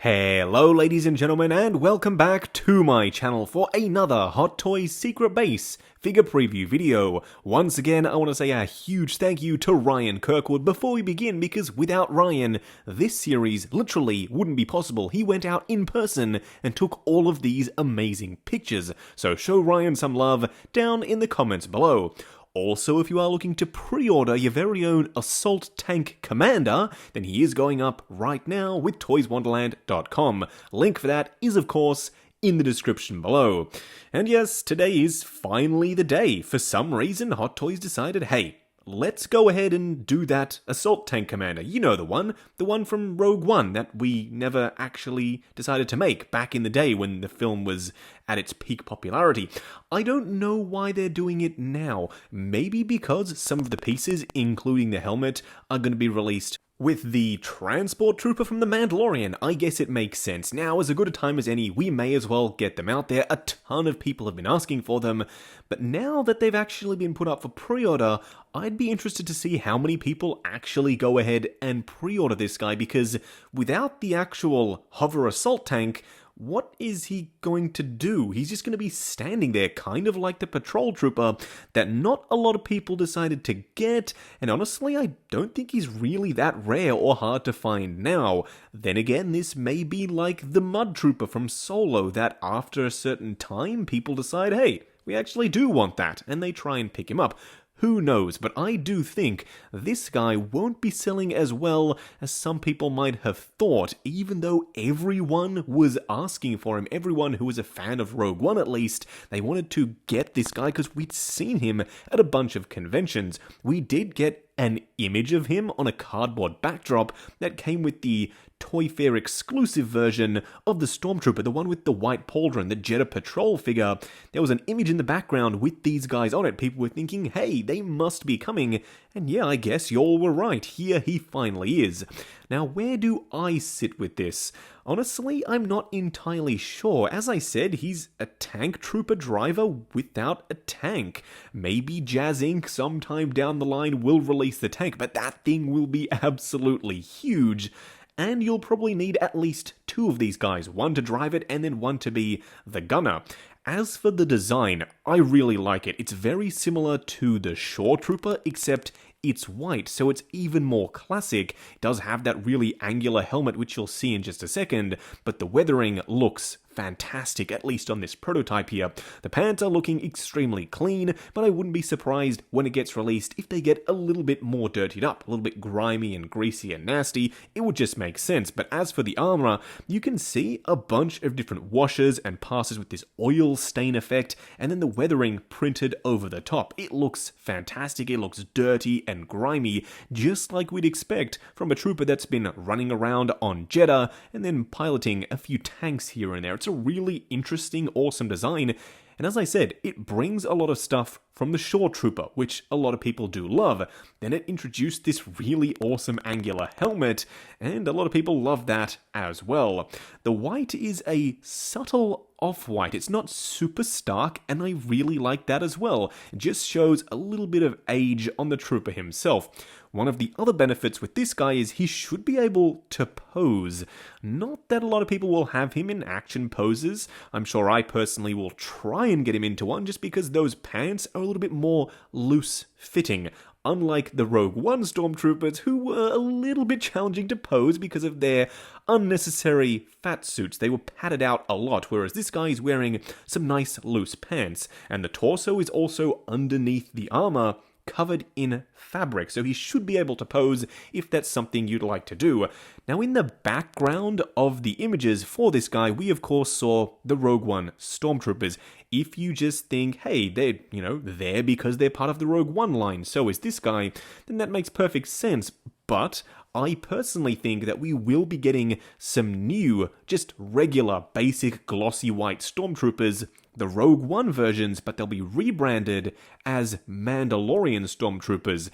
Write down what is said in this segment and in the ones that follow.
Hello ladies and gentlemen, and welcome back to my channel for another Hot Toys Secret Base figure preview video. Once again, I want to say a huge thank you to Ryan Kirkwood before we begin, because without Ryan, this series literally wouldn't be possible. He went out in person and took all of these amazing pictures, so show Ryan some love down in the comments below. Also, if you are looking to pre-order your very own Assault Tank Commander, then he is going up right now with toyswonderland.com. Link for that is, of course, in the description below. And yes, today is finally the day. For some reason, Hot Toys decided, hey, let's go ahead and do that Assault Tank Commander. You know the one from Rogue One that we never actually decided to make back in the day when the film was at its peak popularity. I don't know why they're doing it now. Maybe because some of the pieces, including the helmet, are going to be released with the transport trooper from The Mandalorian. I guess it makes sense. Now, as good a time as any, we may as well get them out there. A ton of people have been asking for them, but now that they've actually been put up for pre-order, I'd be interested to see how many people actually go ahead and pre-order this guy, because without the actual hover assault tank, what is he going to do? He's just going to be standing there, kind of like the patrol trooper that not a lot of people decided to get, and honestly, I don't think he's really that rare or hard to find now. Then again, this may be like the mud trooper from Solo, that after a certain time, people decide, hey, we actually do want that, and they try and pick him up. Who knows, but I do think this guy won't be selling as well as some people might have thought, even though everyone was asking for him. Everyone who was a fan of Rogue One, at least, they wanted to get this guy because we'd seen him at a bunch of conventions. We did get an image of him on a cardboard backdrop that came with the Toy Fair exclusive version of the Stormtrooper, the one with the white pauldron, the Jedha Patrol figure. There was an image in the background with these guys on it. People were thinking, hey, they must be coming. And yeah, I guess y'all were right. Here he finally is. Now, where do I sit with this? Honestly, I'm not entirely sure. As I said, he's a tank trooper driver without a tank. Maybe Jazz Inc. sometime down the line will release the tank, but that thing will be absolutely huge. And you'll probably need at least two of these guys, one to drive it and then one to be the gunner. As for the design, I really like it. It's very similar to the Shore Trooper, except it's white, so it's even more classic. It does have that really angular helmet, which you'll see in just a second, but the weathering looks fantastic, at least on this prototype here. The pants are looking extremely clean, but I wouldn't be surprised when it gets released if they get a little bit more dirtied up, a little bit grimy and greasy and nasty. It would just make sense. But as for the armor, you can see a bunch of different washes and passes with this oil stain effect, and then the weathering printed over the top. It looks fantastic. It looks dirty and grimy, just like we'd expect from a trooper that's been running around on Jedha and then piloting a few tanks here and there. It's a really interesting, awesome design, and as I said, it brings a lot of stuff from the Shore Trooper, which a lot of people do love. Then it introduced this really awesome angular helmet, and a lot of people love that as well. The white is a subtle off-white. It's not super stark, and I really like that as well. It just shows a little bit of age on the trooper himself. One of the other benefits with this guy is he should be able to pose. Not that a lot of people will have him in action poses. I'm sure I personally will try and get him into one, just because those pants are a little bit more loose-fitting. Unlike the Rogue One Stormtroopers, who were a little bit challenging to pose because of their unnecessary fat suits. They were padded out a lot, whereas this guy is wearing some nice loose pants. And the torso is also underneath the armor, covered in fabric, so he should be able to pose if that's something you'd like to do. Now, in the background of the images for this guy, we of course saw the Rogue One Stormtroopers. If you just think, hey, they're, there because they're part of the Rogue One line, so is this guy, then that makes perfect sense. But I personally think that we will be getting some new, just regular, basic, glossy white Stormtroopers, the Rogue One versions, but they'll be rebranded as Mandalorian Stormtroopers.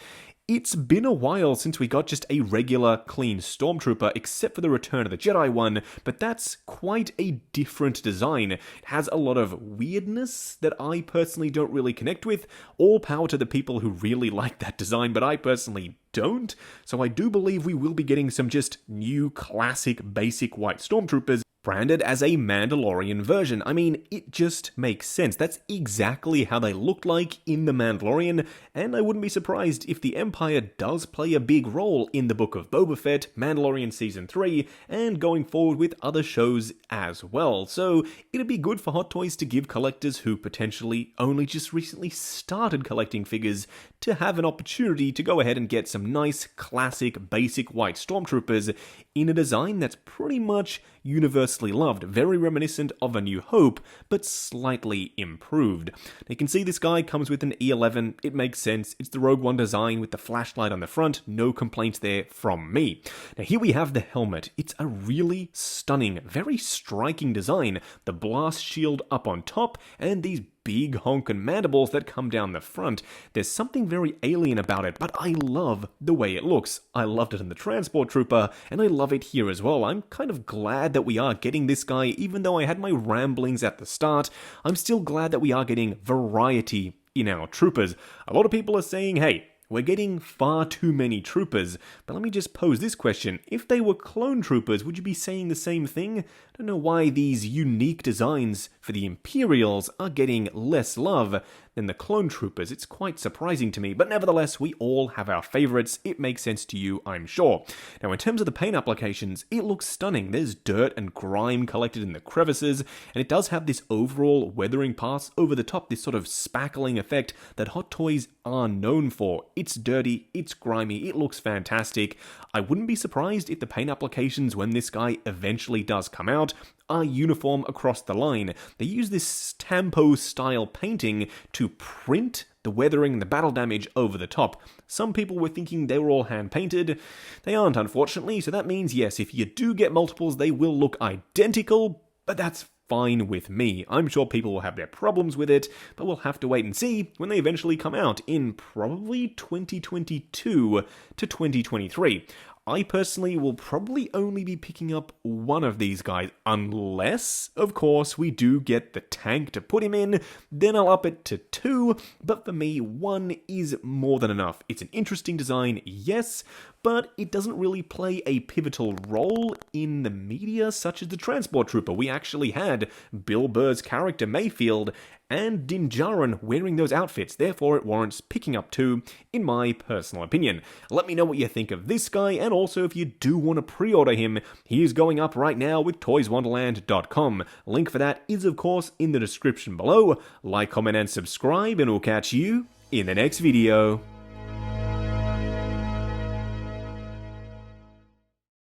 It's been a while since we got just a regular, clean Stormtrooper, except for the Return of the Jedi one, but that's quite a different design. It has a lot of weirdness that I personally don't really connect with. All power to the people who really like that design, but I personally don't. So I do believe we will be getting some just new, classic, basic white Stormtroopers branded as a Mandalorian version. I mean, it just makes sense. That's exactly how they looked like in The Mandalorian, and I wouldn't be surprised if the Empire does play a big role in the Book of Boba Fett, Mandalorian Season 3, and going forward with other shows as well. So it'd be good for Hot Toys to give collectors who potentially only just recently started collecting figures to have an opportunity to go ahead and get some nice, classic, basic white Stormtroopers in a design that's pretty much universally loved, very reminiscent of A New Hope, but slightly improved. You can see this guy comes with an E11, it makes sense, it's the Rogue One design with the flashlight on the front, no complaints there from me. Now here we have the helmet, it's a really stunning, very striking design, the blast shield up on top, and these big honkin' mandibles that come down the front. There's something very alien about it, but I love the way it looks. I loved it in the Transport Trooper, and I love it here as well. I'm kind of glad that we are getting this guy, even though I had my ramblings at the start. I'm still glad that we are getting variety in our troopers. A lot of people are saying, hey, we're getting far too many troopers, but let me just pose this question. If they were clone troopers, would you be saying the same thing? I don't know why these unique designs for the Imperials are getting less love than the clone troopers. It's quite surprising to me, but nevertheless, we all have our favorites. It makes sense to you, I'm sure. Now, in terms of the paint applications, it looks stunning. There's dirt and grime collected in the crevices, and it does have this overall weathering pass over the top, this sort of spackling effect that Hot Toys are known for. It's dirty, it's grimy, it looks fantastic. I wouldn't be surprised if the paint applications, when this guy eventually does come out, are uniform across the line. They use this Tampo-style painting to print the weathering and the battle damage over the top. Some people were thinking they were all hand-painted. They aren't, unfortunately, so that means, yes, if you do get multiples, they will look identical, but that's fine with me. I'm sure people will have their problems with it, but we'll have to wait and see when they eventually come out in probably 2022 to 2023. I personally will probably only be picking up one of these guys, unless, of course, we do get the tank to put him in, then I'll up it to 2, but for me, 1 is more than enough. It's an interesting design, yes, but it doesn't really play a pivotal role in the media, such as the Transport Trooper. We actually had Bill Burr's character Mayfield and Din Djarin wearing those outfits, therefore it warrants picking up 2, in my personal opinion. Let me know what you think of this guy, and also if you do want to pre-order him, he is going up right now with toyswonderland.com. Link for that is of course in the description below. Like, comment and subscribe, and we'll catch you in the next video.